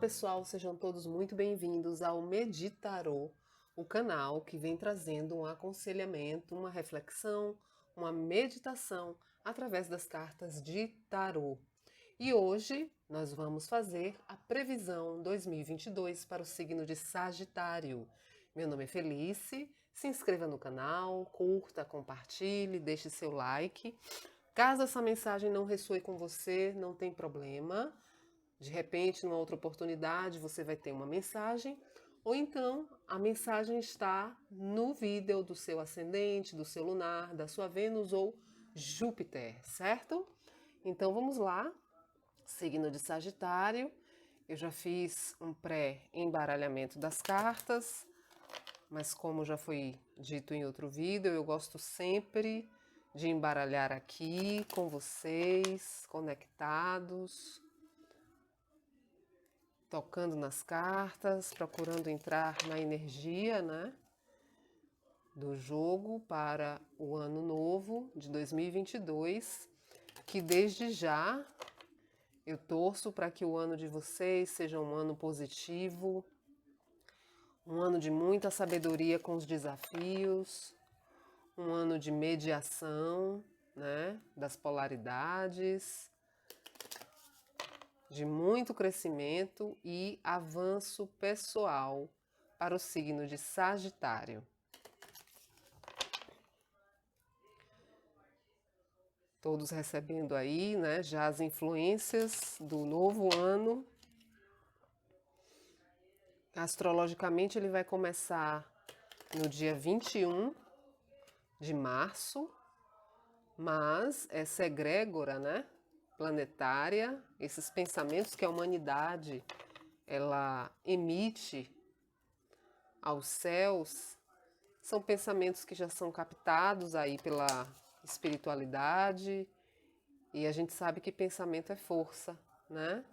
pessoal, sejam todos muito bem-vindos ao Meditarô, o canal que vem trazendo um aconselhamento, uma reflexão, uma meditação através das cartas de tarô. E hoje nós vamos fazer a previsão 2022 para o signo de Sagitário. Meu nome é Felice, se inscreva no canal, curta, compartilhe, deixe seu like. Caso essa mensagem não ressoe com você, não tem problema. De repente, numa outra oportunidade, você vai ter uma mensagem, ou então a mensagem está no vídeo do seu ascendente, do seu lunar, da sua Vênus ou Júpiter, certo? Então vamos lá, signo de Sagitário. Eu já fiz um pré-embaralhamento das cartas, mas como já foi dito em outro vídeo, eu gosto sempre de embaralhar aqui com vocês, conectados, tocando nas cartas, procurando entrar na energia, né, do jogo para o ano novo de 2022, que desde já eu torço para que o ano de vocês seja um ano positivo, um ano de muita sabedoria com os desafios, um ano de mediação, né, das polaridades, de muito crescimento e avanço pessoal para o signo de Sagitário. Todos recebendo aí, né, já as influências do novo ano. Astrologicamente ele vai começar no dia 21 de março, mas essa egrégora, né, planetária, esses pensamentos que a humanidade ela emite aos céus, são pensamentos que já são captados aí pela espiritualidade, e a gente sabe que pensamento é força, né?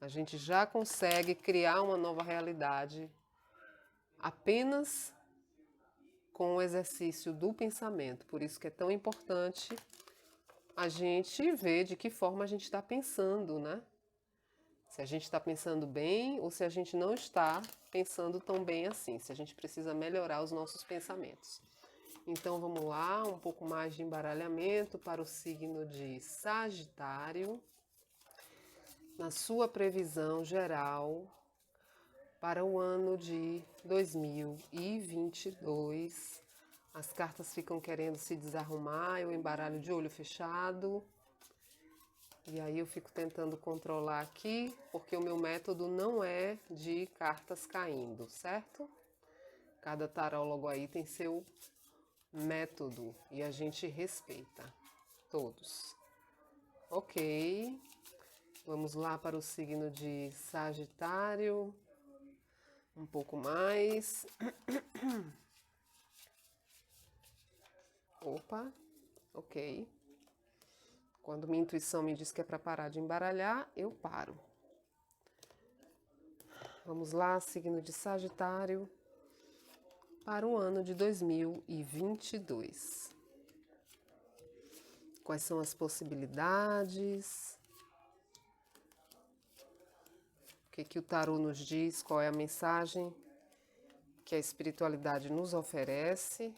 A gente já consegue criar uma nova realidade apenas com o exercício do pensamento. Por isso que é tão importante a gente ver de que forma a gente está pensando, né? Se a gente está pensando bem ou se a gente não está pensando tão bem assim, se a gente precisa melhorar os nossos pensamentos. Então vamos lá, um pouco mais de embaralhamento para o signo de Sagitário, na sua previsão geral para o ano de 2022. As cartas ficam querendo se desarrumar, eu embaralho de olho fechado. E aí eu fico tentando controlar aqui, porque o meu método não é de cartas caindo, certo? Cada tarólogo aí tem seu método e a gente respeita todos. Ok, vamos lá para o signo de Sagitário, um pouco mais. Opa, ok. Quando minha intuição me diz que é para parar de embaralhar, eu paro. Vamos lá, signo de Sagitário, para o ano de 2022. Quais são as possibilidades? O que o tarô nos diz? Qual é a mensagem que a espiritualidade nos oferece?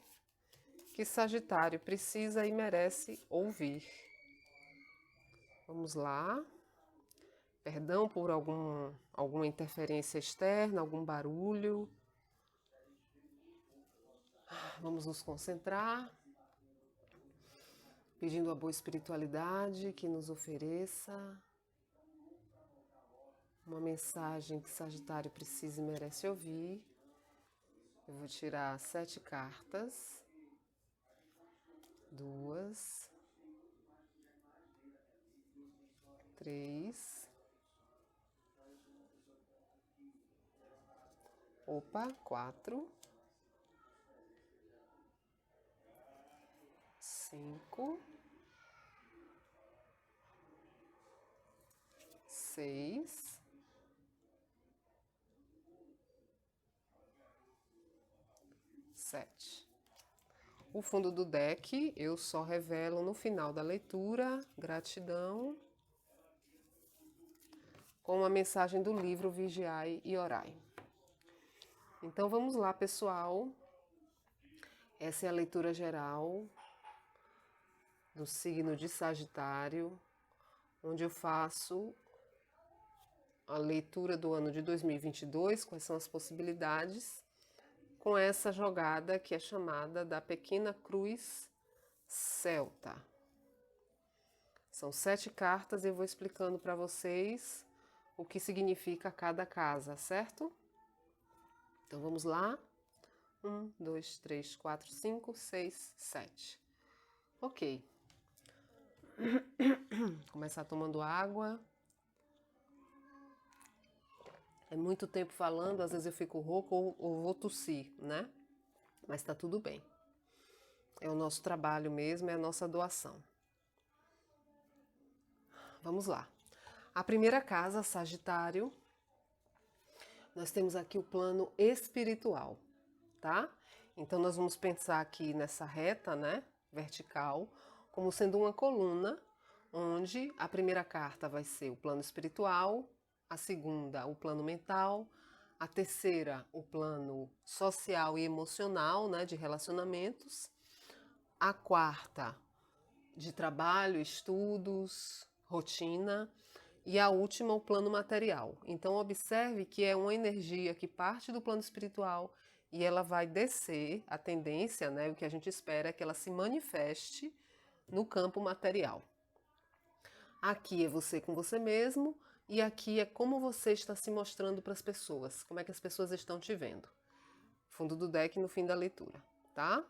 Que Sagitário precisa e merece ouvir. Vamos lá. Perdão por alguma interferência externa, algum barulho. Vamos nos concentrar, pedindo a boa espiritualidade que nos ofereça uma mensagem que Sagitário precisa e merece ouvir. Eu vou tirar 7 cartas. 2, 3, opa, 4, 5, 6, 7. O fundo do deck eu só revelo no final da leitura. Gratidão. com a mensagem do livro Vigiai e Orai. Então vamos lá, pessoal. Essa é a leitura geral do signo de Sagitário, onde eu faço a leitura do ano de 2022, quais são as possibilidades, com essa jogada que é chamada da Pequena Cruz Celta. São 7 cartas e eu vou explicando para vocês o que significa cada casa, certo? Então vamos lá. 1, 2, 3, 4, 5, 6, 7. Ok. Começar tomando água. É muito tempo falando, às vezes eu fico rouco ou vou tossir, né? Mas tá tudo bem. É o nosso trabalho mesmo, é a nossa doação. Vamos lá. A primeira casa, Sagitário, nós temos aqui o plano espiritual, tá? Então nós vamos pensar aqui nessa reta, né, vertical, como sendo uma coluna, onde a primeira carta vai ser o plano espiritual, a segunda, o plano mental, a terceira, o plano social e emocional, né, de relacionamentos, a quarta, de trabalho, estudos, rotina, e a última, o plano material. Então observe que é uma energia que parte do plano espiritual e ela vai descer, a tendência, né, o que a gente espera é que ela se manifeste no campo material. Aqui é você com você mesmo e aqui é como você está se mostrando para as pessoas, como é que as pessoas estão te vendo. Fundo do deck no fim da leitura, tá?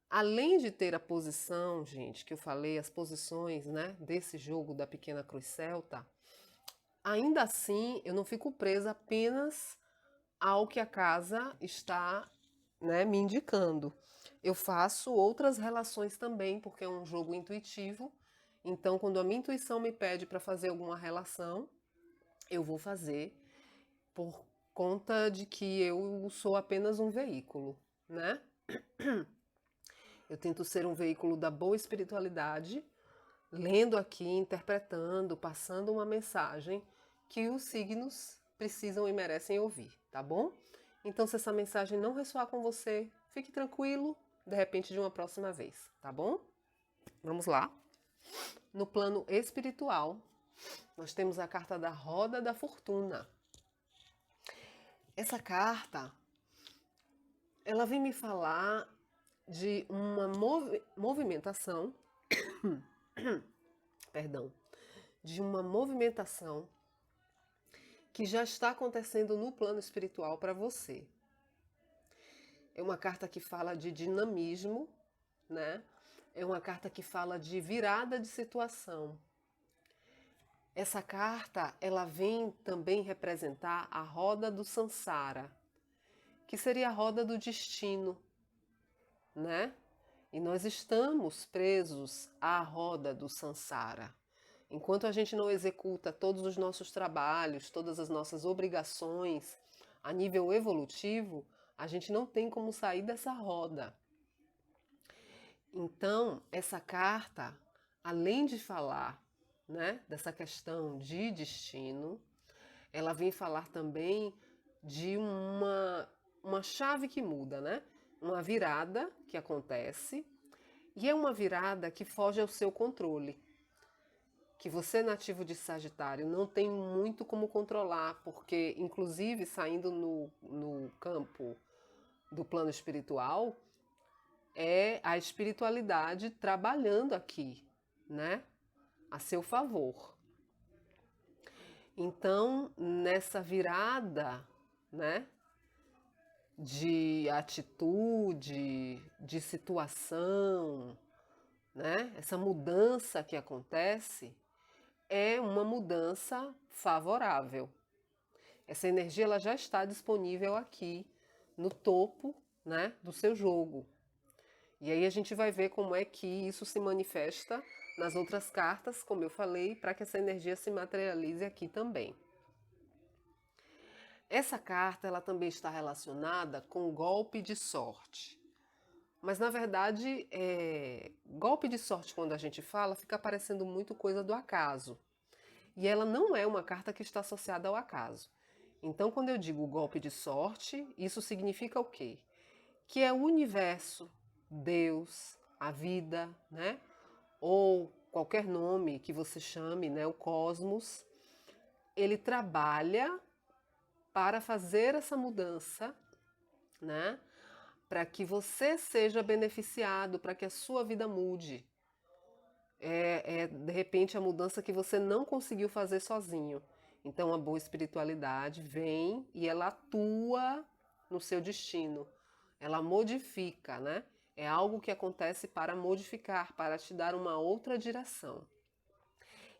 Além de ter a posição, gente, que eu falei, as posições, né, desse jogo da Pequena Cruz Celta, ainda assim eu não fico presa apenas ao que a casa está, né, me indicando. Eu faço outras relações também, porque é um jogo intuitivo. Então, quando a minha intuição me pede para fazer alguma relação, eu vou fazer por conta de que eu sou apenas um veículo, né? Eu tento ser um veículo da boa espiritualidade, lendo aqui, interpretando, passando uma mensagem que os signos precisam e merecem ouvir, tá bom? Então, se essa mensagem não ressoar com você, fique tranquilo, de repente de uma próxima vez, tá bom? Vamos lá. No plano espiritual, nós temos a carta da Roda da Fortuna. Essa carta, ela vem me falar de uma movimentação, perdão, de uma movimentação que já está acontecendo no plano espiritual para você. É uma carta que fala de dinamismo, né? É uma carta que fala de virada de situação. Essa carta, ela vem também representar a roda do Sansara, que seria a roda do destino, né? E nós estamos presos à roda do Sansara. Enquanto a gente não executa todos os nossos trabalhos, todas as nossas obrigações a nível evolutivo, a gente não tem como sair dessa roda. Então, essa carta, além de falar, né, dessa questão de destino, ela vem falar também de uma chave que muda, né? Uma virada que acontece, e é uma virada que foge ao seu controle, que você, nativo de Sagitário, não tem muito como controlar, porque, inclusive, saindo no campo do plano espiritual, é a espiritualidade trabalhando aqui, né, a seu favor. Então, nessa virada, né, de atitude, de situação, né, essa mudança que acontece é uma mudança favorável. Essa energia ela já está disponível aqui no topo, né, do seu jogo. E aí a gente vai ver como é que isso se manifesta nas outras cartas, como eu falei, para que essa energia se materialize aqui também. Essa carta ela também está relacionada com golpe de sorte. Mas na verdade, golpe de sorte, quando a gente fala, fica parecendo muito coisa do acaso. E ela não é uma carta que está associada ao acaso. Então, quando eu digo golpe de sorte, isso significa o quê? Que é o universo, Deus, a vida, né? Ou qualquer nome que você chame, né? O cosmos, ele trabalha para fazer essa mudança, né? Para que você seja beneficiado, para que a sua vida mude. De repente a mudança que você não conseguiu fazer sozinho. Então a boa espiritualidade vem e ela atua no seu destino. Ela modifica, né? É algo que acontece para modificar, para te dar uma outra direção.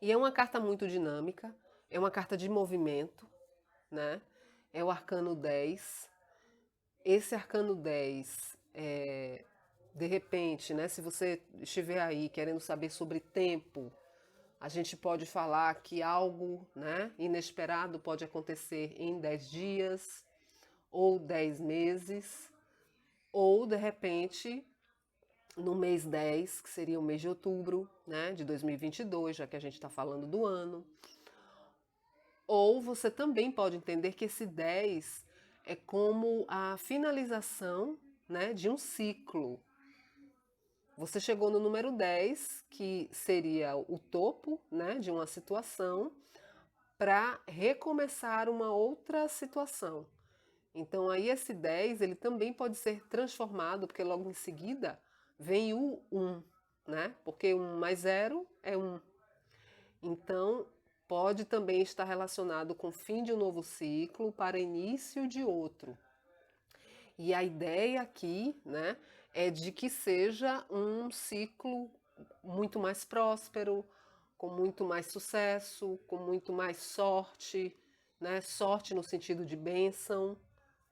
E é uma carta muito dinâmica, é uma carta de movimento, né? É o arcano 10. Esse arcano 10 de repente, né, se você estiver aí querendo saber sobre tempo, a gente pode falar que algo, né, inesperado pode acontecer em 10 dias, ou 10 meses, ou de repente no mês 10, que seria o mês de outubro, né, de 2022, já que a gente está falando do ano. Ou você também pode entender que esse 10 é como a finalização, né, de um ciclo. Você chegou no número 10, que seria o topo, né, de uma situação, para recomeçar uma outra situação. Então aí esse 10, ele também pode ser transformado, porque logo em seguida vem o 1, né? Porque 1 mais 0 é 1. Então pode também estar relacionado com o fim de um novo ciclo para início de outro. E a ideia aqui, né, é de que seja um ciclo muito mais próspero, com muito mais sucesso, com muito mais sorte, né? Sorte no sentido de bênção,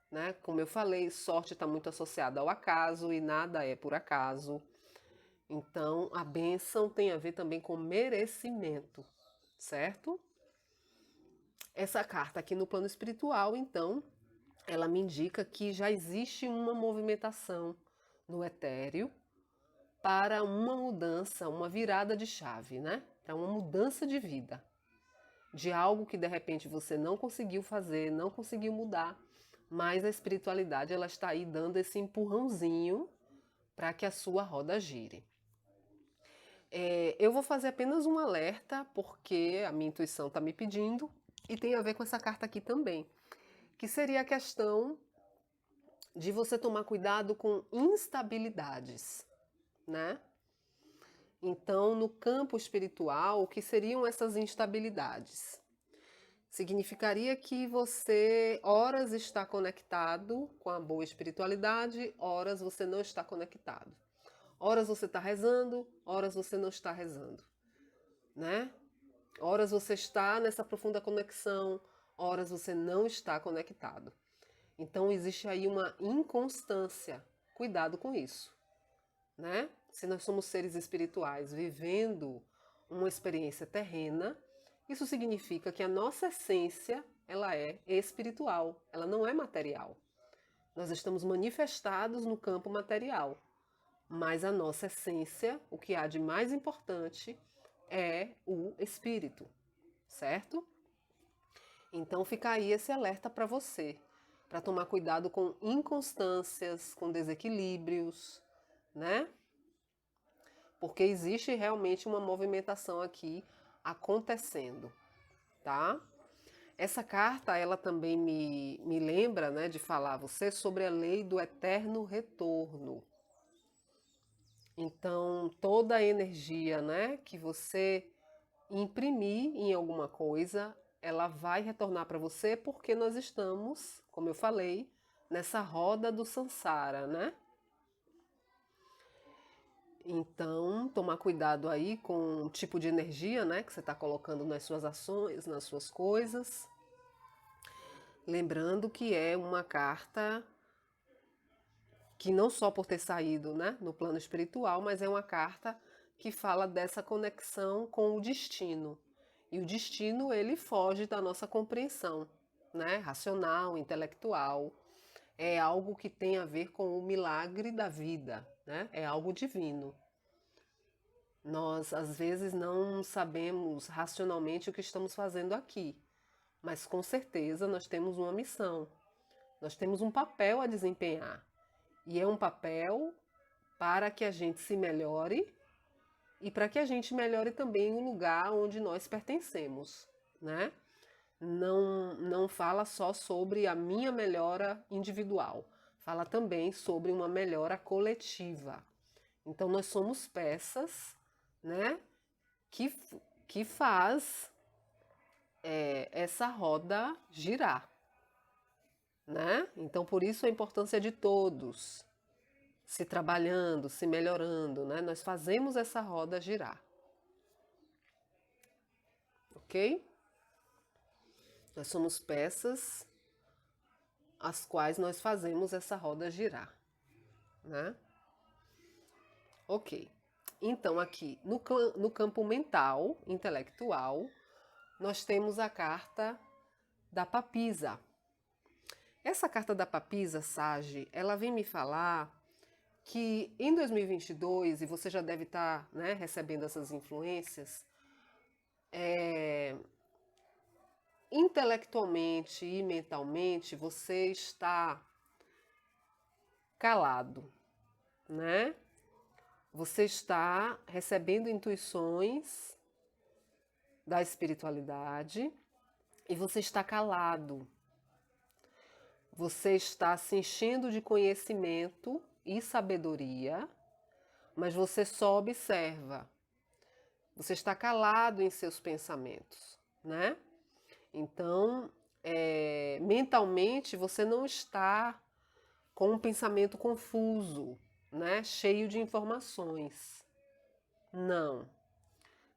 né? Como eu falei, sorte está muito associada ao acaso e nada é por acaso. Então, a bênção tem a ver também com merecimento, certo? Essa carta aqui no plano espiritual, então, ela me indica que já existe uma movimentação no etéreo para uma mudança, uma virada de chave, né? Para uma mudança de vida, de algo que de repente você não conseguiu fazer, não conseguiu mudar, mas a espiritualidade ela está aí dando esse empurrãozinho para que a sua roda gire. Eu vou fazer apenas um alerta, porque a minha intuição está me pedindo, e tem a ver com essa carta aqui também, que seria a questão de você tomar cuidado com instabilidades, né? Então, no campo espiritual, o que seriam essas instabilidades? Significaria que você, horas está conectado com a boa espiritualidade, horas você não está conectado. Horas você está rezando, horas você não está rezando, né? Horas você está nessa profunda conexão, horas você não está conectado. Então existe aí uma inconstância. Cuidado com isso, né? Se nós somos seres espirituais vivendo uma experiência terrena, isso significa que a nossa essência, ela é espiritual, ela não é material. Nós estamos manifestados no campo material, mas a nossa essência, o que há de mais importante, é o espírito, certo? Então fica aí esse alerta para você, para tomar cuidado com inconstâncias, com desequilíbrios, né? Porque existe realmente uma movimentação aqui acontecendo, tá? Essa carta, ela também me lembra, né, de falar a você sobre a lei do eterno retorno. Então, toda a energia, né, que você imprimir em alguma coisa, ela vai retornar para você porque nós estamos, como eu falei, nessa roda do samsara, né? Então, tomar cuidado aí com o tipo de energia, né, que você está colocando nas suas ações, nas suas coisas. Lembrando que é uma carta que não só por ter saído, né, no plano espiritual, mas é uma carta que fala dessa conexão com o destino. E o destino, ele foge da nossa compreensão, né, racional, intelectual. É algo que tem a ver com o milagre da vida, né? É algo divino. Nós, às vezes, não sabemos racionalmente o que estamos fazendo aqui, mas com certeza nós temos uma missão, nós temos um papel a desempenhar. E é um papel para que a gente se melhore e para que a gente melhore também o lugar onde nós pertencemos, né? Não fala só sobre a minha melhora individual, fala também sobre uma melhora coletiva. Então nós somos peças, né, que, que faz essa roda girar, né? Então por isso a importância de todos se trabalhando, se melhorando, né? Nós fazemos essa roda girar, ok? Nós somos peças as quais nós fazemos essa roda girar, né? Ok. Então, aqui no campo mental, intelectual, nós temos a carta da papisa. Essa carta da papisa, Sage, ela vem me falar que em 2022, e você já deve estar, né, recebendo essas influências, intelectualmente e mentalmente você está calado, né? Você está recebendo intuições da espiritualidade e você está calado. Você está se enchendo de conhecimento e sabedoria, mas você só observa. Você está calado em seus pensamentos, né? Então, mentalmente você não está com um pensamento confuso, né? Cheio de informações. Não.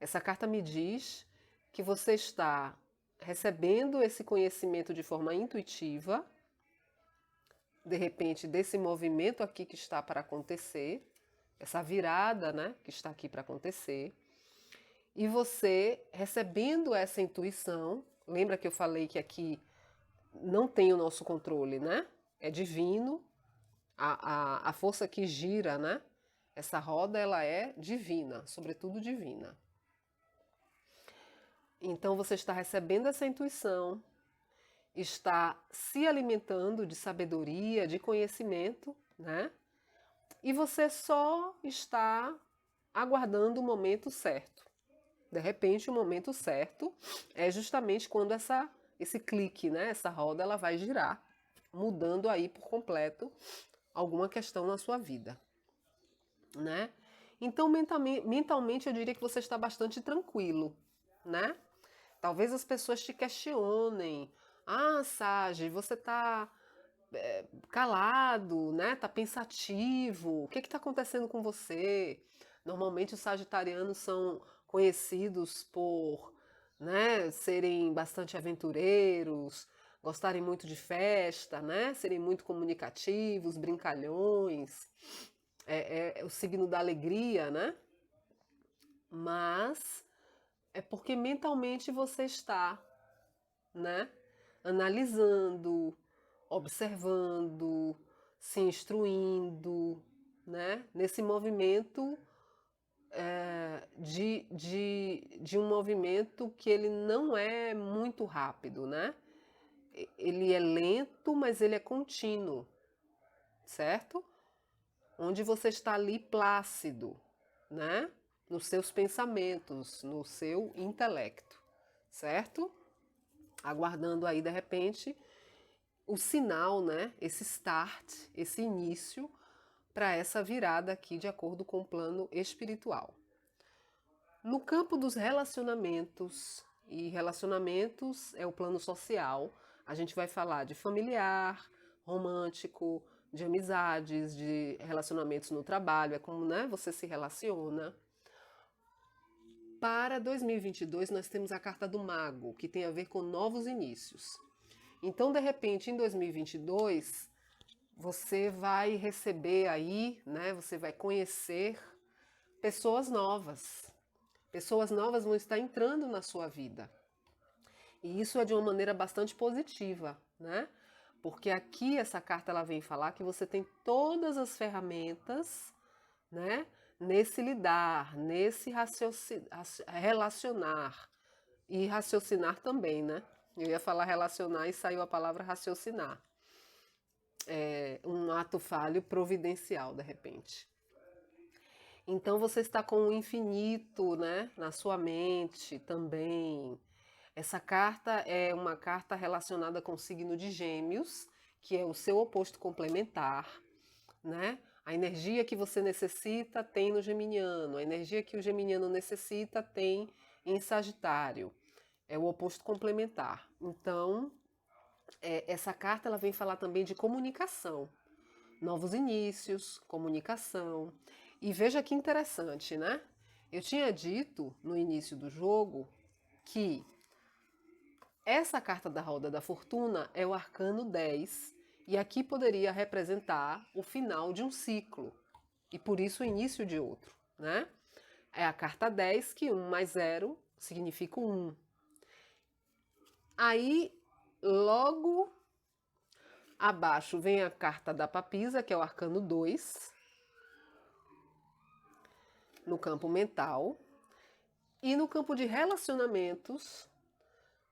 Essa carta me diz que você está recebendo esse conhecimento de forma intuitiva, de repente desse movimento aqui que está para acontecer, essa virada, né, que está aqui para acontecer, e você recebendo essa intuição, lembra que eu falei que aqui não tem o nosso controle, né? É divino, a força que gira, né? Essa roda, ela é divina, sobretudo divina. Então você está recebendo essa intuição, está se alimentando de sabedoria, de conhecimento, né? E você só está aguardando o momento certo. De repente, o momento certo é justamente quando esse clique, né? Essa roda, ela vai girar, mudando aí por completo alguma questão na sua vida, né? Então, mentalmente, eu diria que você está bastante tranquilo, né? Talvez as pessoas te questionem. Ah, Sage, você está calado, né? Tá pensativo. O que está acontecendo com você? Normalmente os sagitarianos são conhecidos por, né, serem bastante aventureiros, gostarem muito de festa, né? Serem muito comunicativos, brincalhões. É o signo da alegria, né? Mas é porque mentalmente você está, né, analisando, observando, se instruindo, né, nesse movimento de um movimento que ele não é muito rápido, né? Ele é lento, mas ele é contínuo, certo? Onde você está ali plácido, né? Nos seus pensamentos, no seu intelecto, certo? Aguardando aí de repente o sinal, né? Esse start, esse início para essa virada aqui de acordo com o plano espiritual. No campo dos relacionamentos, e relacionamentos é o plano social, a gente vai falar de familiar, romântico, de amizades, de relacionamentos no trabalho, é como, né, você se relaciona. Para 2022 nós temos a carta do Mago, que tem a ver com novos inícios. Então, de repente, em 2022, você vai receber aí, né, você vai conhecer pessoas novas. Pessoas novas vão estar entrando na sua vida. E isso é de uma maneira bastante positiva, né? Porque aqui essa carta ela vem falar que você tem todas as ferramentas, né, nesse lidar, nesse relacionar e raciocinar também, né? Eu ia falar relacionar e saiu a palavra raciocinar. É um ato falho providencial, de repente. Então você está com o infinito, né, na sua mente também. Essa carta é uma carta relacionada com o signo de Gêmeos, que é o seu oposto complementar, né? A energia que você necessita tem no geminiano, a energia que o geminiano necessita tem em Sagitário. É o oposto complementar. Então, essa carta ela vem falar também de comunicação, novos inícios, comunicação. E veja que interessante, né? Eu tinha dito no início do jogo que essa carta da Roda da Fortuna é o arcano 10 e aqui poderia representar o final de um ciclo e por isso o início de outro, né? É a carta 10 que 1 mais 0 significa 1. Aí, logo abaixo vem a carta da Papisa, que é o arcano 2, no campo mental. E no campo de relacionamentos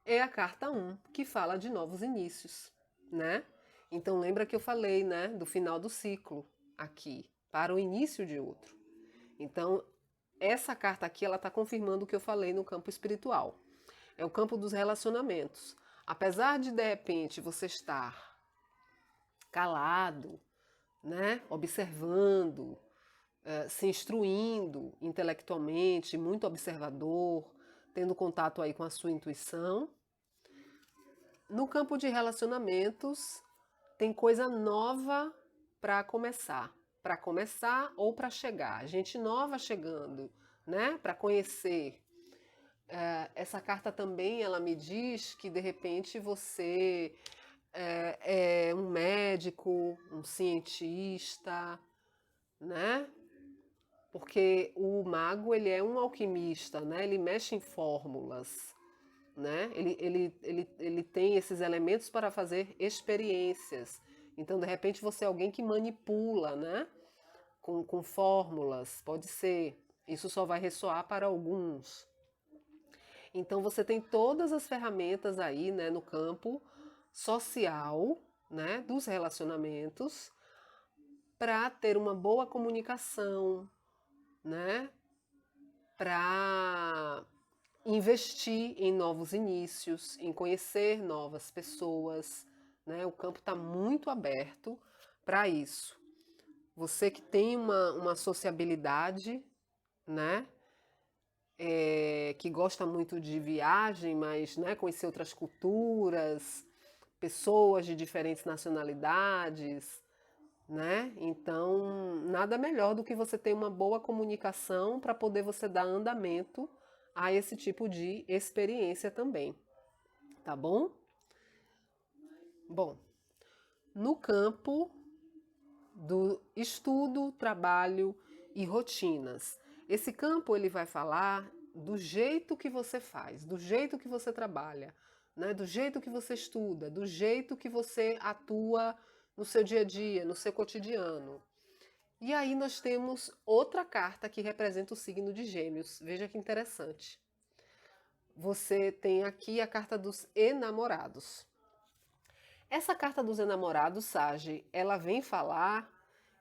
é a carta 1, que fala de novos inícios, né? Então lembra que eu falei, né, do final do ciclo aqui, para o início de outro. Então, essa carta aqui, ela está confirmando o que eu falei no campo espiritual. É o campo dos relacionamentos. Apesar de repente, você estar calado, né, observando, se instruindo intelectualmente, muito observador, tendo contato aí com a sua intuição. No campo de relacionamentos, tem coisa nova para começar ou para chegar. Gente nova chegando, né, para conhecer. Essa carta também, ela me diz que de repente você é um médico, um cientista, né? Porque o mago, ele é um alquimista, né? Ele mexe em fórmulas, né? Ele tem esses elementos para fazer experiências. Então, de repente, você é alguém que manipula, né? Com fórmulas, pode ser. Isso só vai ressoar para alguns. Então, você tem todas as ferramentas aí, né, no campo social, né, dos relacionamentos, para ter uma boa comunicação, né? Para investir em novos inícios, em conhecer novas pessoas, né? O campo está muito aberto para isso. Você que tem uma sociabilidade, né? Que gosta muito de viagem, mas, né, conhecer outras culturas, pessoas de diferentes nacionalidades, né? Então, nada melhor do que você ter uma boa comunicação para poder você dar andamento a esse tipo de experiência também, tá bom? Bom, no campo do estudo, trabalho e rotinas. Esse campo ele vai falar do jeito que você faz, do jeito que você trabalha, né? Do jeito que você estuda, do jeito que você atua no seu dia a dia, no seu cotidiano. E aí nós temos outra carta que representa o signo de Gêmeos. Veja que interessante. Você tem aqui a carta dos enamorados. Essa carta dos enamorados, Sage, ela vem falar,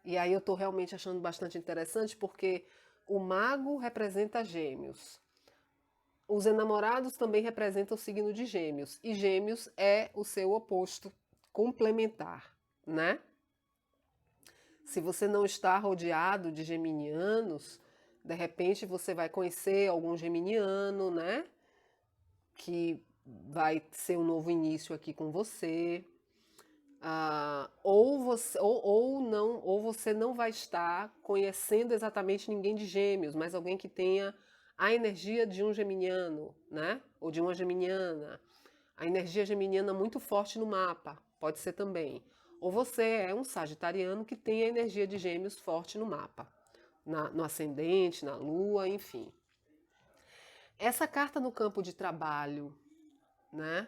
e aí eu estou realmente achando bastante interessante, porque o mago representa Gêmeos. Os enamorados também representam o signo de Gêmeos, e Gêmeos é o seu oposto complementar, né? Se você não está rodeado de geminianos, de repente você vai conhecer algum geminiano, né? Que vai ser um novo início aqui com você. Ou você não vai estar conhecendo exatamente ninguém de Gêmeos, mas alguém que tenha a energia de um geminiano, né? Ou de uma geminiana. A energia geminiana muito forte no mapa, pode ser também. Ou você é um sagitariano que tem a energia de Gêmeos forte no mapa, no ascendente, na lua, enfim. Essa carta no campo de trabalho, né?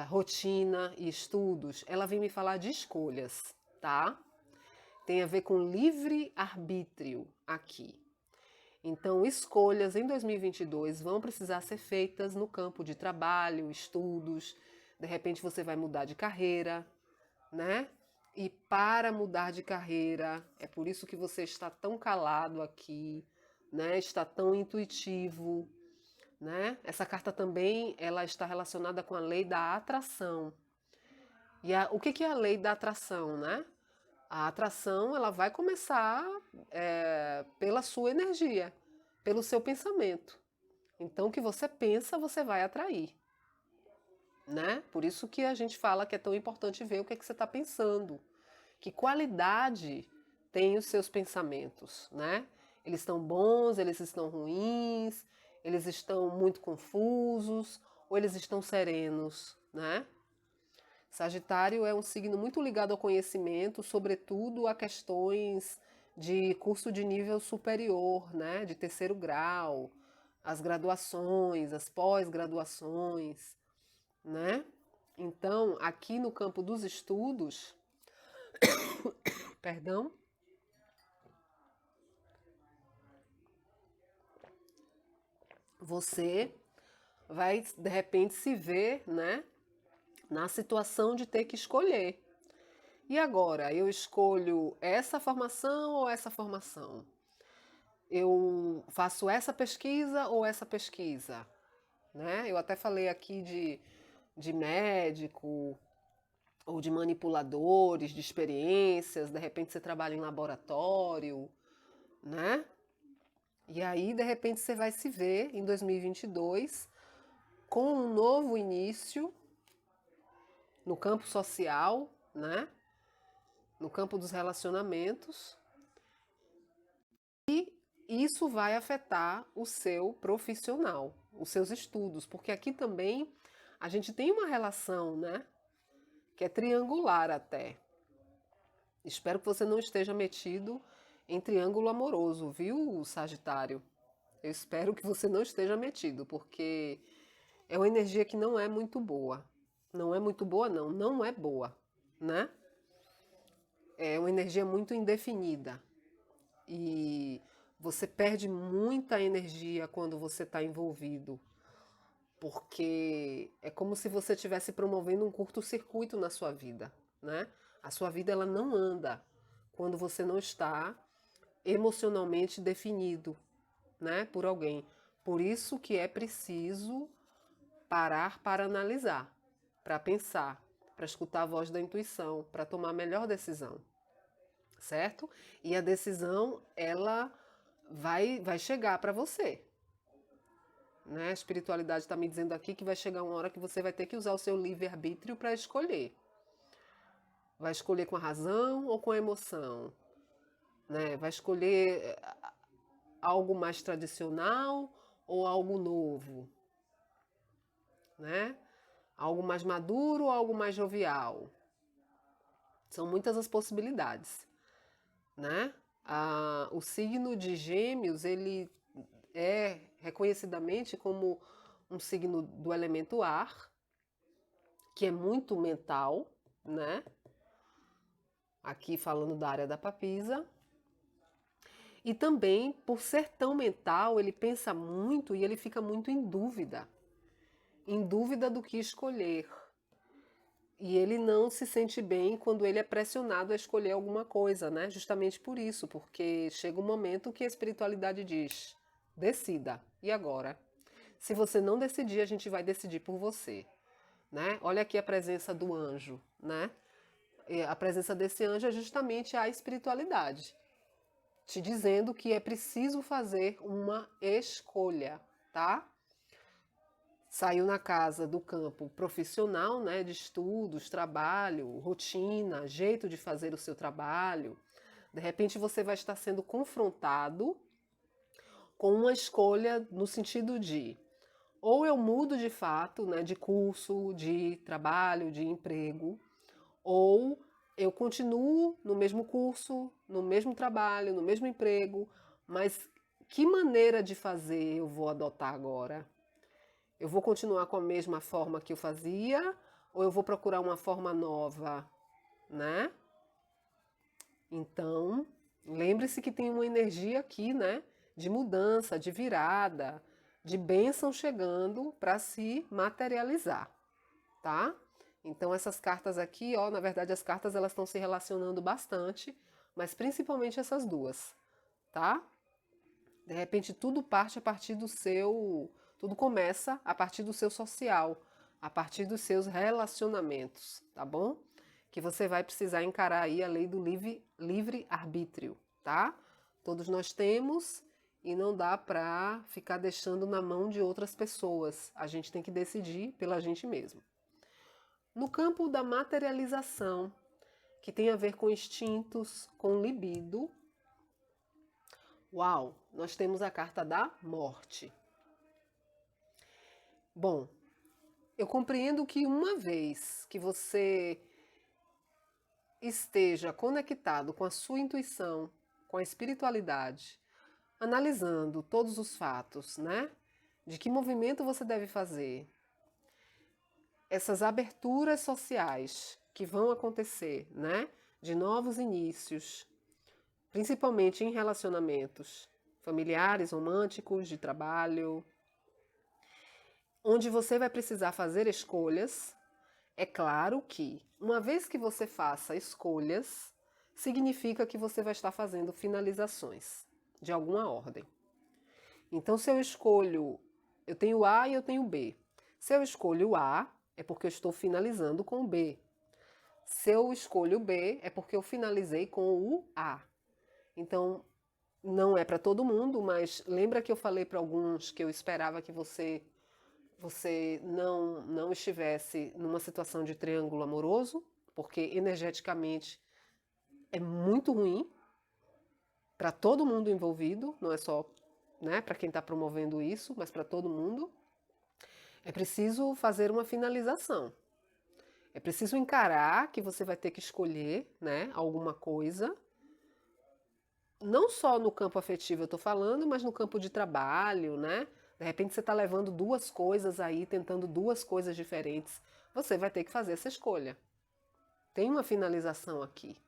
Rotina e estudos, ela vem me falar de escolhas, tá? tem a ver com livre-arbítrio aqui. Então, escolhas em 2022 vão precisar ser feitas no campo de trabalho, estudos, de repente você vai mudar de carreira, né? E para mudar de carreira, é por isso que você está tão calado aqui, né? Está tão intuitivo, né? Essa carta também ela está relacionada com a lei da atração. E o que é a lei da atração, né? A atração ela vai começar pela sua energia, pelo seu pensamento. Então, o que você pensa, você vai atrair, né? Por isso que a gente fala que é tão importante ver o que é que você está pensando, que qualidade tem os seus pensamentos, né? Eles estão bons, eles estão ruins, eles estão muito confusos ou eles estão serenos, né? Sagitário é um signo muito ligado ao conhecimento, sobretudo a questões de curso de nível superior, né, de terceiro grau, as graduações, as pós-graduações, né? Então, aqui no campo dos estudos, perdão, você vai de repente se ver, né, na situação de ter que escolher. E agora, eu escolho essa formação ou essa formação? Eu faço essa pesquisa ou essa pesquisa? Né? Eu até falei aqui de médico ou de manipuladores, de experiências, de repente você trabalha em laboratório, né? E aí, de repente, você vai se ver em 2022 com um novo início no campo social, né? No campo dos relacionamentos. E isso vai afetar o seu profissional, os seus estudos, porque aqui também a gente tem uma relação, né? Que é triangular até. Espero que você não esteja metido em triângulo amoroso, viu, Sagitário? Eu espero que você não esteja metido, porque é uma energia que não é muito boa. Não é muito boa, não. Não é boa, né? É uma energia muito indefinida. E você perde muita energia quando você está envolvido, porque é como se você estivesse promovendo um curto-circuito na sua vida, né? A sua vida ela não anda quando você não está emocionalmente definido, né, por alguém. Por isso que é preciso parar para analisar, para pensar, para escutar a voz da intuição, para tomar a melhor decisão, certo? E a decisão ela vai chegar para você. Né? A espiritualidade está me dizendo aqui que vai chegar uma hora que você vai ter que usar o seu livre-arbítrio para escolher. Vai escolher com a razão ou com a emoção? Né? Vai escolher algo mais tradicional ou algo novo? Né? Algo mais maduro ou algo mais jovial? São muitas as possibilidades. Né? O signo de Gêmeos, ele é reconhecidamente como um signo do elemento ar, que é muito mental, né? Aqui falando da área da papisa. E também, por ser tão mental, ele pensa muito e ele fica muito em dúvida do que escolher. E ele não se sente bem quando ele é pressionado a escolher alguma coisa, né? Justamente por isso, porque chega um momento que a espiritualidade diz: decida, e agora? Se você não decidir, a gente vai decidir por você, né? Olha aqui a presença do anjo, né? E a presença desse anjo é justamente a espiritualidade, te dizendo que é preciso fazer uma escolha, tá? Saiu na casa do campo profissional, né, de estudos, trabalho, rotina, jeito de fazer o seu trabalho. De repente você vai estar sendo confrontado com uma escolha no sentido de ou eu mudo de fato, né, de curso, de trabalho, de emprego, ou eu continuo no mesmo curso, no mesmo trabalho, no mesmo emprego, mas que maneira de fazer eu vou adotar agora? Eu vou continuar com a mesma forma que eu fazia ou eu vou procurar uma forma nova, né? Então, lembre-se que tem uma energia aqui, né, de mudança, de virada, de bênção chegando para se materializar, tá? Então essas cartas aqui, ó, na verdade as cartas elas estão se relacionando bastante, mas principalmente essas duas, tá? De repente tudo parte a partir do seu, tudo começa a partir do seu social, a partir dos seus relacionamentos, tá bom? Que você vai precisar encarar aí a lei do livre arbítrio, tá? Todos nós temos e não dá para ficar deixando na mão de outras pessoas. A gente tem que decidir pela gente mesmo. No campo da materialização, que tem a ver com instintos, com libido, uau, nós temos a carta da morte. Bom, eu compreendo que uma vez que você esteja conectado com a sua intuição, com a espiritualidade, analisando todos os fatos, né? De que movimento você deve fazer, essas aberturas sociais que vão acontecer, né? De novos inícios, principalmente em relacionamentos familiares, românticos, de trabalho, onde você vai precisar fazer escolhas. É claro que, uma vez que você faça escolhas, significa que você vai estar fazendo finalizações de alguma ordem. Então, se eu escolho, eu tenho A e eu tenho B. Se eu escolho A, é porque eu estou finalizando com o B. Se eu escolho o B, é porque eu finalizei com o A. Então, não é para todo mundo, mas lembra que eu falei para alguns que eu esperava que você não estivesse numa situação de triângulo amoroso, porque energeticamente é muito ruim para todo mundo envolvido, não é só, né, para quem está promovendo isso, mas para todo mundo. É preciso fazer uma finalização. É preciso encarar que você vai ter que escolher, né, alguma coisa. Não só no campo afetivo eu estou falando, mas no campo de trabalho, né? De repente você está levando duas coisas aí, tentando duas coisas diferentes. Você vai ter que fazer essa escolha. Tem uma finalização aqui,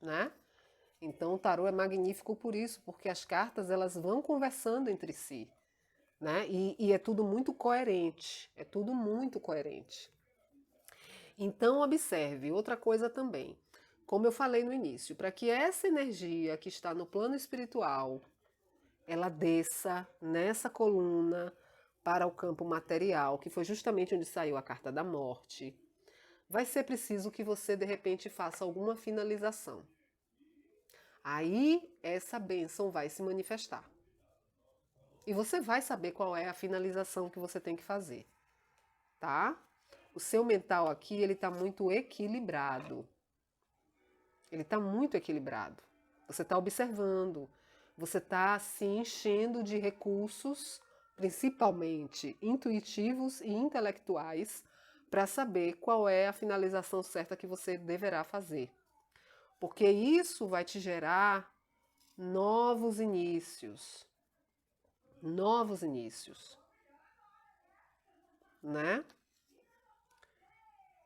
né? Então o tarô é magnífico por isso, porque as cartas elas vão conversando entre si, né? E é tudo muito coerente, é tudo muito coerente. Então observe, outra coisa também, como eu falei no início, para que essa energia que está no plano espiritual, ela desça nessa coluna para o campo material, que foi justamente onde saiu a carta da morte, vai ser preciso que você de repente faça alguma finalização. Aí essa bênção vai se manifestar. E você vai saber qual é a finalização que você tem que fazer, tá? O seu mental aqui, ele está muito equilibrado. Ele está muito equilibrado. Você está observando, você está se enchendo de recursos, principalmente intuitivos e intelectuais, para saber qual é a finalização certa que você deverá fazer. Porque isso vai te gerar novos inícios. Novos inícios. Né?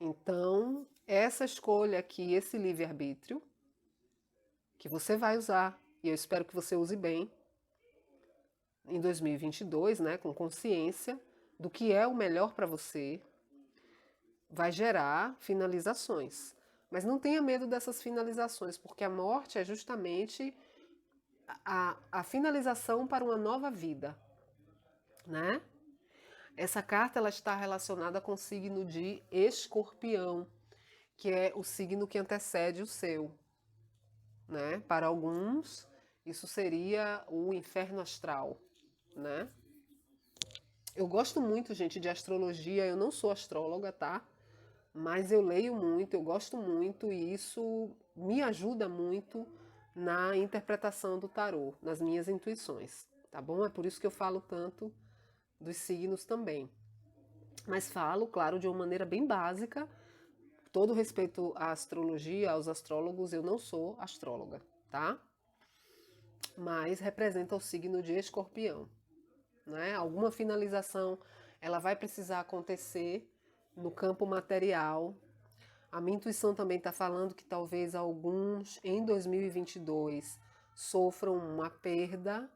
Então, essa escolha aqui, esse livre-arbítrio, que você vai usar, e eu espero que você use bem, em 2022, né, com consciência do que é o melhor para você, vai gerar finalizações. Mas não tenha medo dessas finalizações, porque a morte é justamente a finalização para uma nova vida, né? Essa carta ela está relacionada com o signo de Escorpião, que é o signo que antecede o seu, né? Para alguns, isso seria o inferno astral, né? Eu gosto muito, gente, de astrologia. Eu não sou astróloga, tá? Mas eu leio muito, eu gosto muito e isso me ajuda muito na interpretação do tarô, nas minhas intuições, tá bom? É por isso que eu falo tanto dos signos também. Mas falo, claro, de uma maneira bem básica. Todo respeito à astrologia, aos astrólogos, eu não sou astróloga, tá? Mas representa o signo de Escorpião, né? Alguma finalização ela vai precisar acontecer no campo material. A minha intuição também está falando que talvez alguns em 2022 sofram uma perda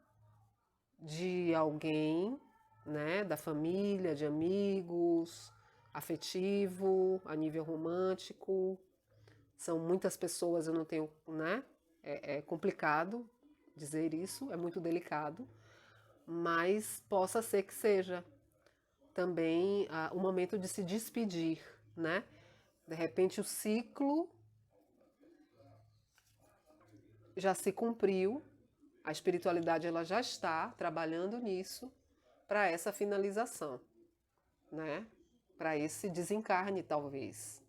de alguém, né, da família, de amigos, afetivo, a nível romântico. São muitas pessoas, eu não tenho, né? É complicado dizer isso, é muito delicado, mas possa ser que seja também o momento de se despedir, né? De repente o ciclo já se cumpriu, a espiritualidade ela já está trabalhando nisso para essa finalização, né? Para esse desencarne talvez.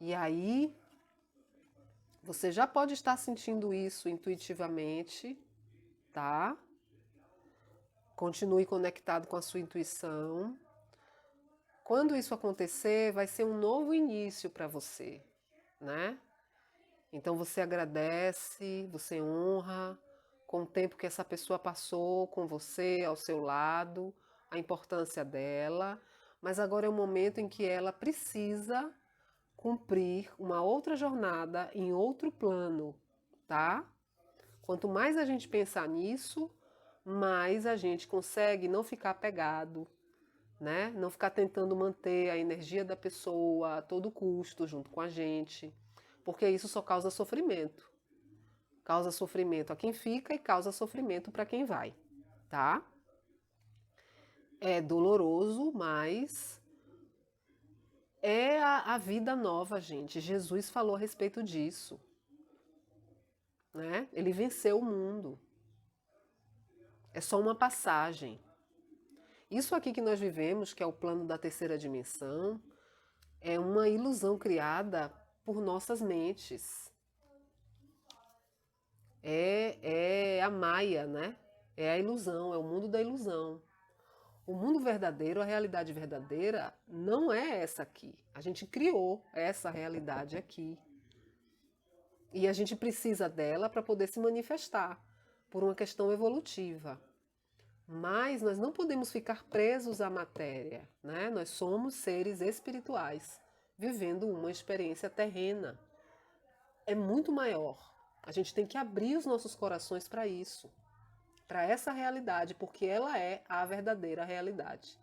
E aí você já pode estar sentindo isso intuitivamente, tá? Continue conectado com a sua intuição. Quando isso acontecer, vai ser um novo início para você, né? Então você agradece, você honra com o tempo que essa pessoa passou com você, ao seu lado, a importância dela, mas agora é o momento em que ela precisa cumprir uma outra jornada em outro plano, tá? Quanto mais a gente pensar nisso, mais a gente consegue não ficar apegado, né? Não ficar tentando manter a energia da pessoa a todo custo junto com a gente, porque isso só causa sofrimento. Causa sofrimento a quem fica e causa sofrimento para quem vai, tá? É doloroso, mas é a vida nova, gente. Jesus falou a respeito disso, né? Ele venceu o mundo. É só uma passagem. Isso aqui que nós vivemos, que é o plano da terceira dimensão, é uma ilusão criada por nossas mentes. É a Maia, né? É a ilusão, é o mundo da ilusão. O mundo verdadeiro, a realidade verdadeira, não é essa aqui. A gente criou essa realidade aqui. E a gente precisa dela para poder se manifestar, por uma questão evolutiva. Mas nós não podemos ficar presos à matéria, né? Nós somos seres espirituais, vivendo uma experiência terrena. É muito maior. A gente tem que abrir os nossos corações para isso, para essa realidade, porque ela é a verdadeira realidade,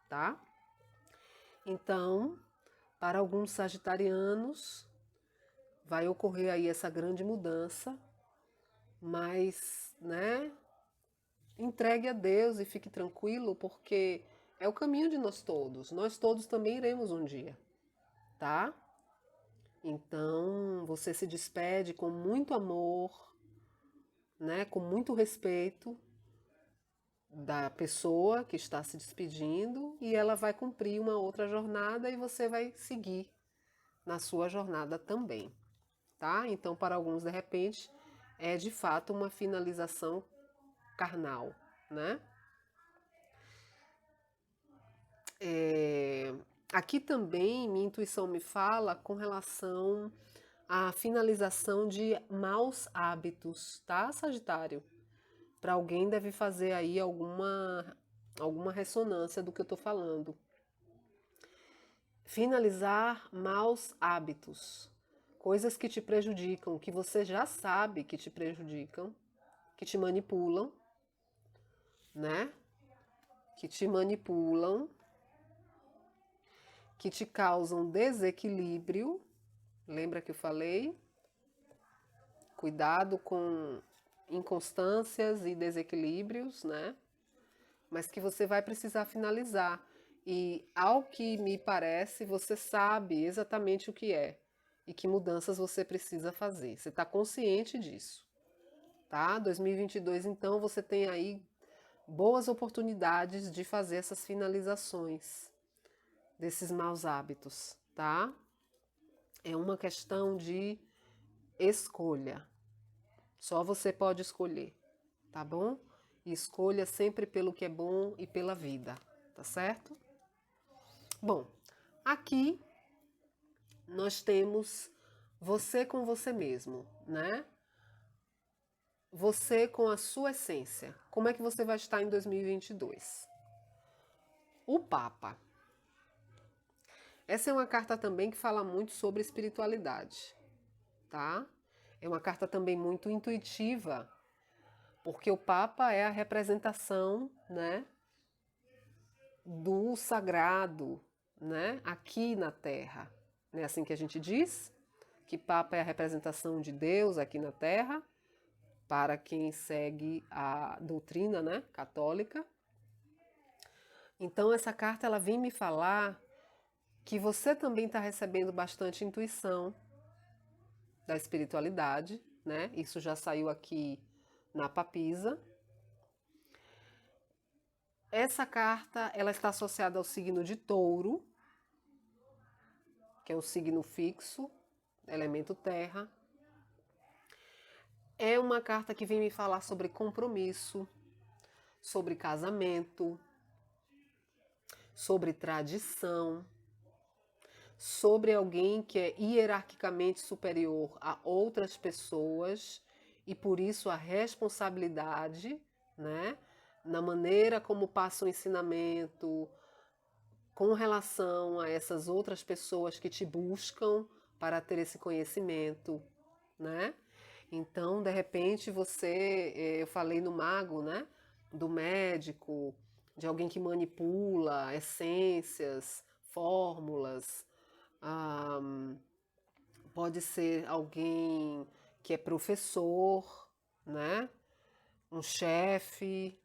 tá? Então, para alguns sagitarianos, vai ocorrer aí essa grande mudança, mas, né, entregue a Deus e fique tranquilo, porque é o caminho de nós todos. Nós todos também iremos um dia, tá? Então, você se despede com muito amor, né, com muito respeito da pessoa que está se despedindo e ela vai cumprir uma outra jornada e você vai seguir na sua jornada também, tá? Então, para alguns, de repente, é de fato uma finalização carnal, né? Aqui também minha intuição me fala com relação à finalização de maus hábitos, tá, Sagitário? Para alguém deve fazer aí alguma ressonância do que eu estou falando. Finalizar maus hábitos, coisas que te prejudicam, que você já sabe que te prejudicam, que te manipulam, né? Que te manipulam, que te causam desequilíbrio. Lembra que eu falei? Cuidado com inconstâncias e desequilíbrios, né? Mas que você vai precisar finalizar. E, ao que me parece, você sabe exatamente o que é e que mudanças você precisa fazer. Você está consciente disso, tá? 2022, então, você tem aí boas oportunidades de fazer essas finalizações desses maus hábitos, tá? É uma questão de escolha. Só você pode escolher, tá bom? E escolha sempre pelo que é bom e pela vida, tá certo? Bom, aqui nós temos você com você mesmo, né? Você com a sua essência. Como é que você vai estar em 2022? O Papa. Essa é uma carta também que fala muito sobre espiritualidade, tá? É uma carta também muito intuitiva, porque o Papa é a representação, né, do sagrado, né, aqui na Terra. Não é assim que a gente diz? Que Papa é a representação de Deus aqui na Terra, para quem segue a doutrina, né, católica. Então essa carta ela vem me falar que você também está recebendo bastante intuição da espiritualidade, né? Isso já saiu aqui na papisa. Essa carta ela está associada ao signo de Touro, que é um signo fixo, elemento terra. É uma carta que vem me falar sobre compromisso, sobre casamento, sobre tradição, sobre alguém que é hierarquicamente superior a outras pessoas e por isso a responsabilidade, né, na maneira como passa o ensinamento com relação a essas outras pessoas que te buscam para ter esse conhecimento, né? Então, de repente, eu falei no mago, né, do médico, de alguém que manipula essências, fórmulas, pode ser alguém que é professor, né? Um chefe,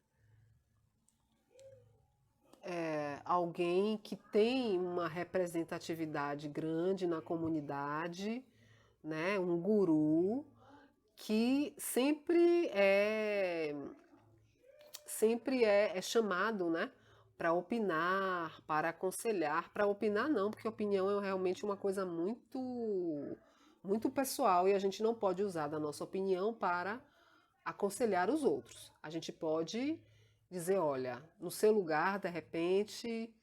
alguém que tem uma representatividade grande na comunidade, né? Um guru que sempre é chamado, né? Para opinar, para aconselhar, para opinar não, porque opinião é realmente uma coisa muito pessoal e a gente não pode usar da nossa opinião para aconselhar os outros. A gente pode dizer, olha, no seu lugar, de repente,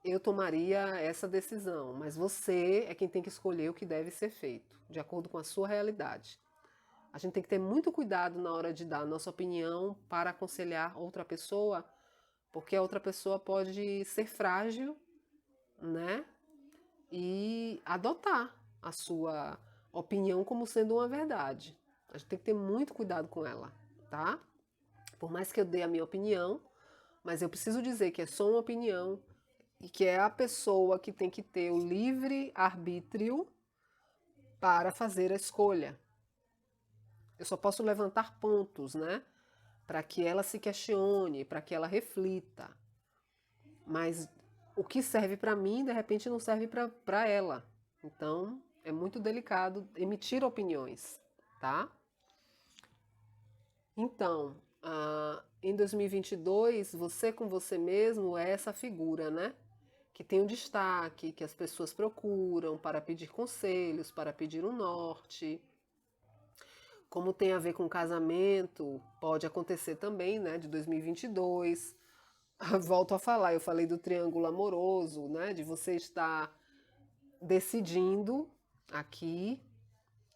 eu tomaria essa decisão, mas você é quem tem que escolher o que deve ser feito, de acordo com a sua realidade. A gente tem que ter muito cuidado na hora de dar a nossa opinião para aconselhar outra pessoa, porque a outra pessoa pode ser frágil, né? E adotar a sua opinião como sendo uma verdade. A gente tem que ter muito cuidado com ela, tá? Por mais que eu dê a minha opinião, mas eu preciso dizer que é só uma opinião e que é a pessoa que tem que ter o livre arbítrio para fazer a escolha. Eu só posso levantar pontos, né? Para que ela se questione, para que ela reflita. Mas o que serve para mim, de repente, não serve para ela. Então, é muito delicado emitir opiniões, tá? Então, em 2022, você com você mesmo é essa figura, né? Que tem um destaque, que as pessoas procuram para pedir conselhos, para pedir um norte. Como tem a ver com casamento, pode acontecer também, né? De 2022. Volto a falar, eu falei do triângulo amoroso, né? De você estar decidindo aqui,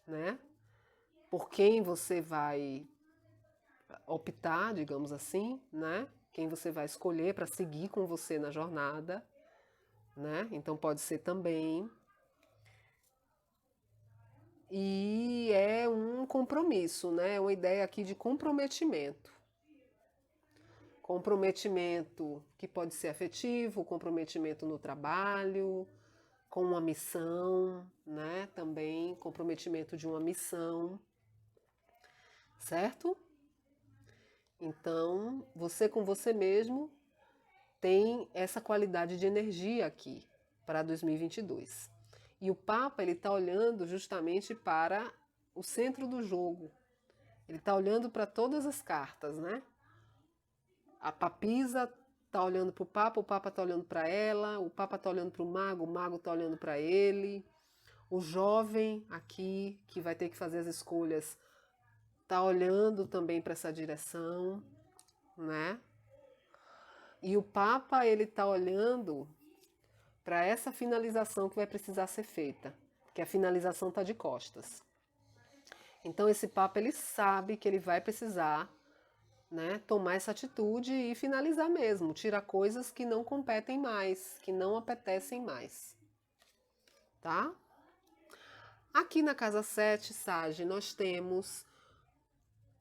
né? Por quem você vai optar, digamos assim, né? Quem você vai escolher para seguir com você na jornada, né? Então pode ser também. E é um compromisso, né? É uma ideia aqui de comprometimento. Comprometimento que pode ser afetivo, comprometimento no trabalho, com uma missão, né? Também comprometimento de uma missão, certo? Então, você com você mesmo tem essa qualidade de energia aqui para 2022. E o Papa ele está olhando justamente para o centro do jogo. Ele está olhando para todas as cartas, né? A papisa está olhando para o Papa está olhando para ela, o Papa está olhando para o mago está olhando para ele. O jovem aqui, que vai ter que fazer as escolhas, está olhando também para essa direção, né? E o Papa ele está olhando para essa finalização que vai precisar ser feita, que a finalização está de costas. Então esse Papa ele sabe que ele vai precisar, né, tomar essa atitude e finalizar mesmo, tirar coisas que não competem mais, que não apetecem mais, tá? Aqui na casa 7, Sage, nós temos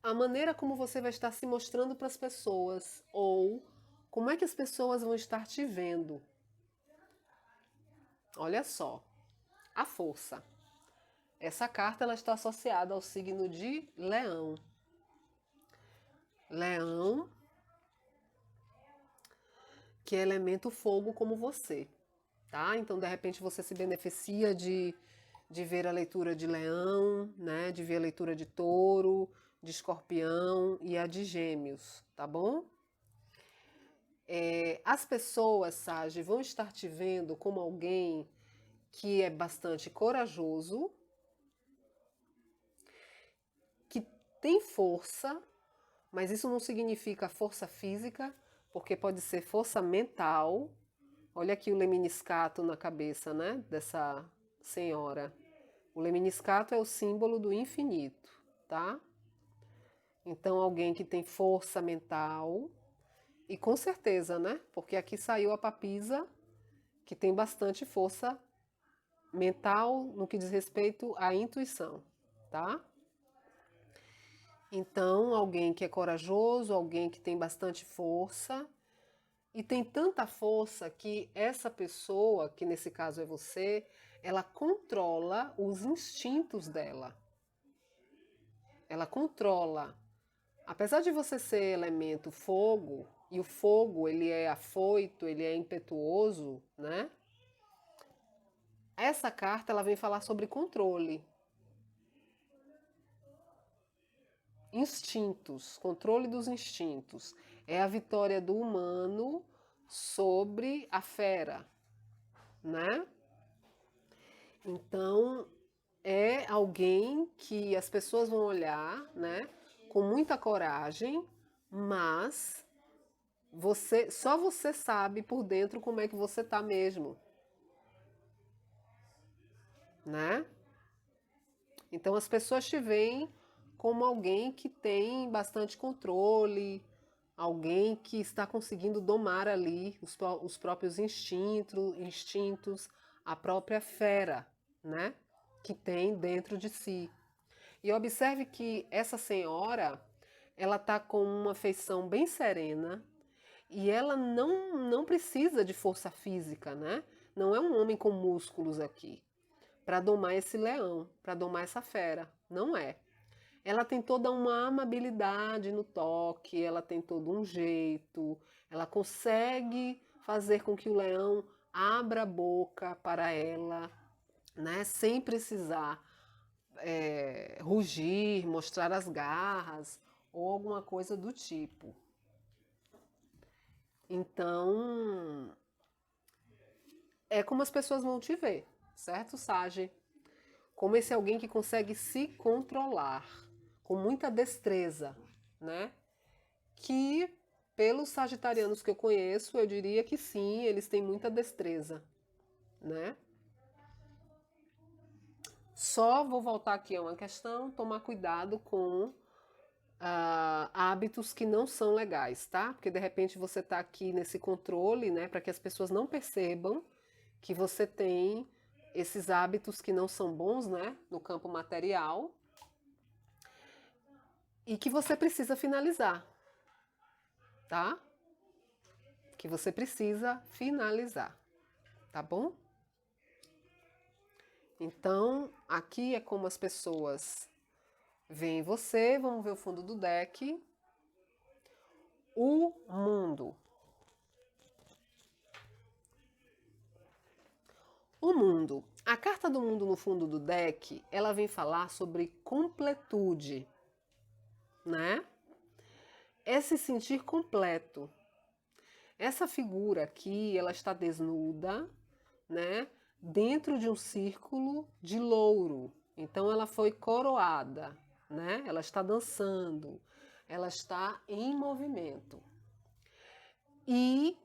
a maneira como você vai estar se mostrando para as pessoas, ou como é que as pessoas vão estar te vendo. Olha só, a força. Essa carta ela está associada ao signo de Leão. Leão, que é elemento fogo como você, tá? Então, de repente, você se beneficia de ver a leitura de Leão, né? De ver a leitura de Touro, de Escorpião e a de Gêmeos, tá bom? As pessoas, Sage, vão estar te vendo como alguém que é bastante corajoso, que tem força, mas isso não significa força física, porque pode ser força mental. Olha aqui o lemniscato na cabeça, né, dessa senhora. O lemniscato é o símbolo do infinito, tá? Então, alguém que tem força mental, e com certeza, né? Porque aqui saiu a papisa, que tem bastante força mental no que diz respeito à intuição, tá? Então, alguém que é corajoso, alguém que tem bastante força, e tem tanta força que essa pessoa, que nesse caso é você, ela controla os instintos dela. Ela controla. Apesar de você ser elemento fogo, e o fogo ele é afoito, ele é impetuoso, né? Essa carta ela vem falar sobre controle. Instintos, controle dos instintos. É a vitória do humano sobre a fera, né? Então, é alguém que as pessoas vão olhar, né, com muita coragem, mas só você sabe por dentro como é que você tá mesmo, né? Então as pessoas te veem como alguém que tem bastante controle, alguém que está conseguindo domar ali os próprios instintos, a própria fera, né? Que tem dentro de si. E observe que essa senhora, ela tá com uma feição bem serena e ela não precisa de força física, né? Não é um homem com músculos aqui para domar esse leão, para domar essa fera. Não é. Ela tem toda uma amabilidade no toque, ela tem todo um jeito, ela consegue fazer com que o leão abra a boca para ela, né? Sem precisar rugir, mostrar as garras ou alguma coisa do tipo. Então, é como as pessoas vão te ver, certo, Sage? Como esse alguém que consegue se controlar com muita destreza, né? Que pelos sagitarianos que eu conheço, eu diria que sim, eles têm muita destreza, né? Só vou voltar aqui a uma questão, tomar cuidado com hábitos que não são legais, tá? Porque de repente você está aqui nesse controle, né, para que as pessoas não percebam que você tem esses hábitos que não são bons, né, no campo material e que você precisa finalizar, tá? Que você precisa finalizar, tá bom? Então, aqui é como as pessoas veem você. Vamos ver o fundo do deck. O mundo. O mundo. A carta do mundo no fundo do deck, ela vem falar sobre completude, né? É se sentir completo. Essa figura aqui, ela está desnuda, né? Dentro de um círculo de louro. Então ela foi coroada, né? Ela está dançando, ela está em movimento. E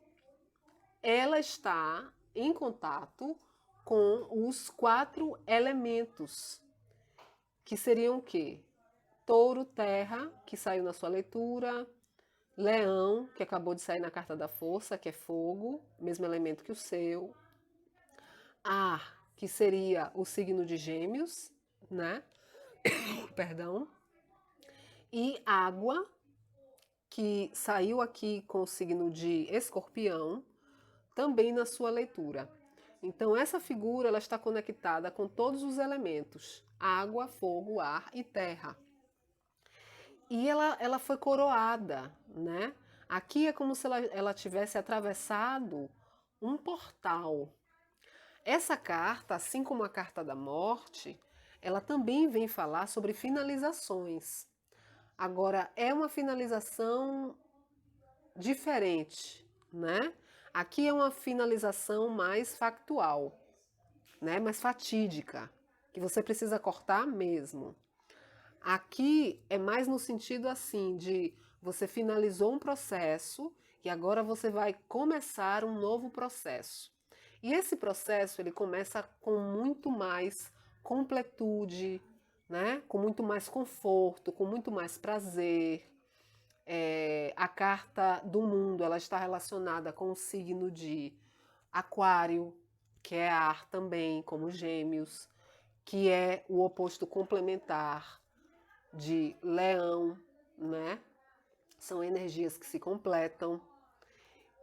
ela está em contato com os 4 elementos, que seriam o quê? Touro, terra, que saiu na sua leitura, Leão, que acabou de sair na carta da força, que é fogo, mesmo elemento que o seu. Ar, que seria o signo de Gêmeos, né? Perdão. E água, que saiu aqui com o signo de Escorpião, também na sua leitura. Então essa figura ela está conectada com todos os elementos: água, fogo, ar e terra. E ela foi coroada, né? Aqui é como se ela tivesse atravessado um portal. Essa carta, assim como a carta da morte, ela também vem falar sobre finalizações. Agora, é uma finalização diferente, né? Aqui é uma finalização mais factual, né? Mais fatídica, que você precisa cortar mesmo. Aqui é mais no sentido assim de você finalizou um processo e agora você vai começar um novo processo. E esse processo ele começa com muito mais completude, né? Com muito mais conforto, com muito mais prazer. A carta do mundo ela está relacionada com o signo de Aquário, que é ar também, como Gêmeos, que é o oposto complementar de Leão, né? São energias que se completam.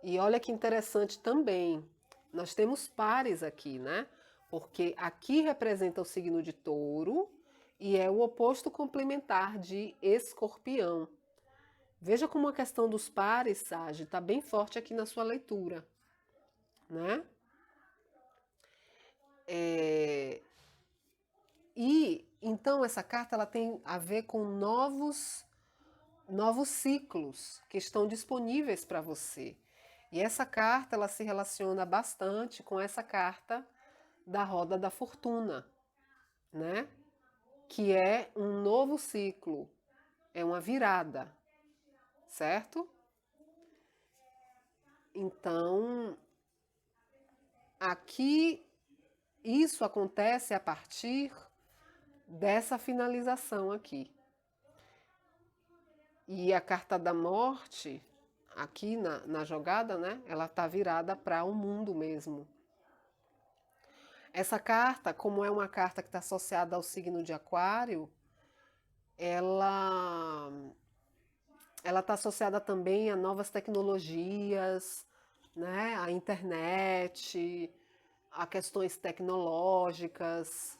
E olha que interessante também, nós temos pares aqui, né? Porque aqui representa o signo de Touro e é o oposto complementar de Escorpião. Veja como a questão dos pares, Sage, está bem forte aqui na sua leitura, né? E então essa carta ela tem a ver com novos ciclos que estão disponíveis para você. E essa carta ela se relaciona bastante com essa carta da roda da fortuna, né? Que é um novo ciclo, é uma virada, certo? Então, aqui isso acontece a partir dessa finalização aqui. E a carta da morte, aqui na jogada, né? Ela está virada para o mundo mesmo. Essa carta, como é uma carta que está associada ao signo de Aquário, ela está associada também a novas tecnologias, né? A internet, a questões tecnológicas.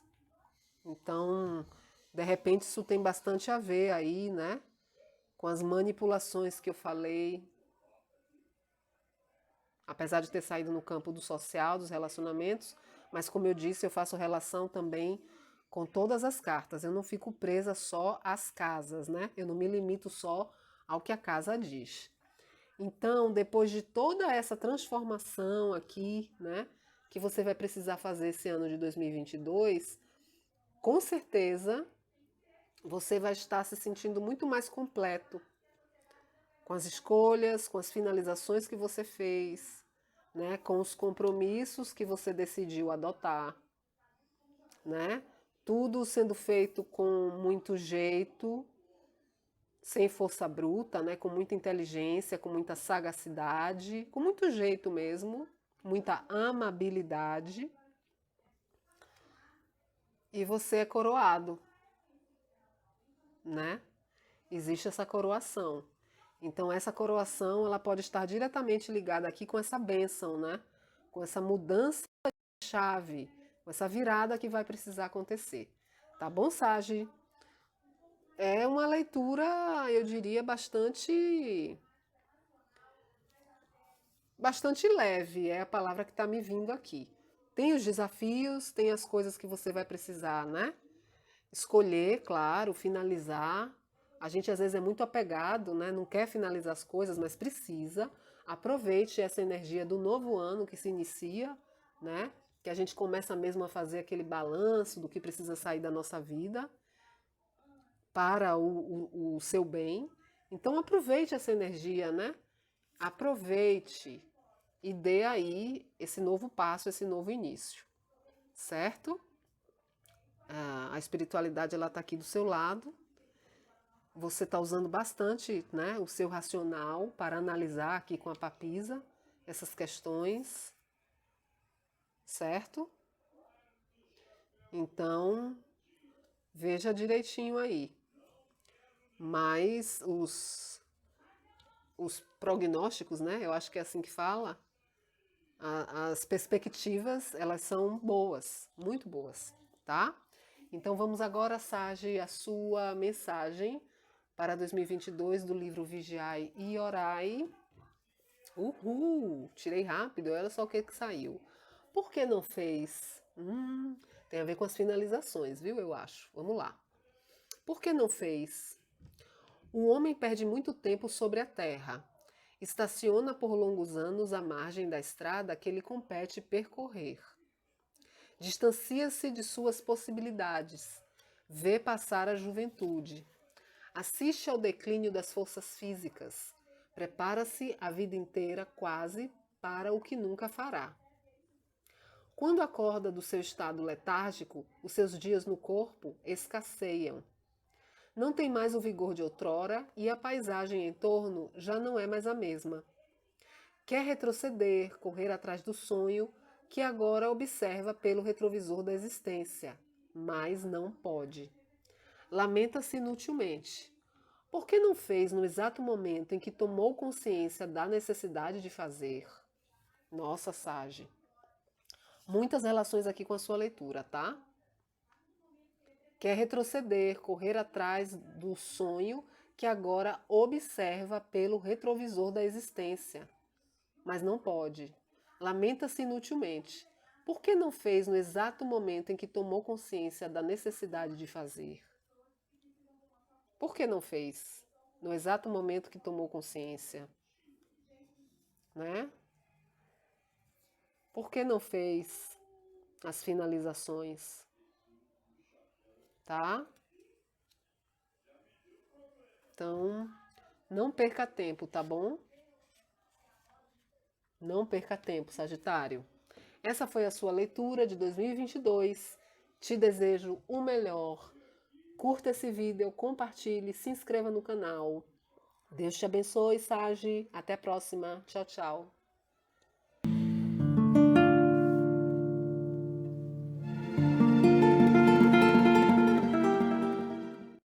Então, de repente, isso tem bastante a ver aí, né? Com as manipulações que eu falei. Apesar de ter saído no campo do social, dos relacionamentos, mas como eu disse, eu faço relação também com todas as cartas. Eu não fico presa só às casas, né? Eu não me limito só ao que a casa diz. Então, depois de toda essa transformação aqui, né, que você vai precisar fazer esse ano de 2022, com certeza você vai estar se sentindo muito mais completo com as escolhas, com as finalizações que você fez, né, com os compromissos que você decidiu adotar, né? Tudo sendo feito com muito jeito, sem força bruta, né, com muita inteligência, com muita sagacidade, com muito jeito mesmo, muita amabilidade. E você é coroado, né? Existe essa coroação. Então essa coroação, ela pode estar diretamente ligada aqui com essa bênção, né? Com essa mudança de chave, com essa virada que vai precisar acontecer. Tá bom, Sage? É uma leitura, eu diria, bastante leve, é a palavra que está me vindo aqui. Tem os desafios, tem as coisas que você vai precisar, né? Escolher, claro, finalizar. A gente às vezes é muito apegado, né? Não quer finalizar as coisas, mas precisa. Aproveite essa energia do novo ano que se inicia, né? Que a gente começa mesmo a fazer aquele balanço do que precisa sair da nossa vida para o seu bem. Então aproveite essa energia, né? Aproveite e dê aí esse novo passo, esse novo início, certo? A espiritualidade ela está aqui do seu lado você está usando bastante, né, o seu racional para analisar aqui com a papisa essas questões, certo? Então, veja direitinho aí. Mas os prognósticos, né, eu acho que é assim que fala, as perspectivas, elas são boas, muito boas, tá? Então vamos agora, Sage, a sua mensagem para 2022 do livro Vigiai e Orai. Uhul! Tirei rápido, olha só o que saiu. Por que não fez? Tem a ver com as finalizações, viu? Eu acho. Vamos lá. Por que não fez? O homem perde muito tempo sobre a terra. Estaciona por longos anos à margem da estrada que lhe compete percorrer. Distancia-se de suas possibilidades. Vê passar a juventude. Assiste ao declínio das forças físicas. Prepara-se a vida inteira, quase, para o que nunca fará. Quando acorda do seu estado letárgico, os seus dias no corpo escasseiam. Não tem mais o vigor de outrora e a paisagem em torno já não é mais a mesma. Quer retroceder, correr atrás do sonho que agora observa pelo retrovisor da existência, mas não pode. Lamenta-se inutilmente. Por que não fez no exato momento em que tomou consciência da necessidade de fazer? Nossa, Sage. Muitas relações aqui com a sua leitura, tá? Quer retroceder, correr atrás do sonho que agora observa pelo retrovisor da existência, mas não pode. Lamenta-se inutilmente. Por que não fez no exato momento em que tomou consciência da necessidade de fazer? Por que não fez no exato momento que tomou consciência? Né? Por que não fez as finalizações? Tá? Então, não perca tempo, tá bom? Não perca tempo, Sagitário. Essa foi a sua leitura de 2022. Te desejo o melhor. Curta esse vídeo, compartilhe, se inscreva no canal. Deus te abençoe, Sagi. Até a próxima. Tchau, tchau.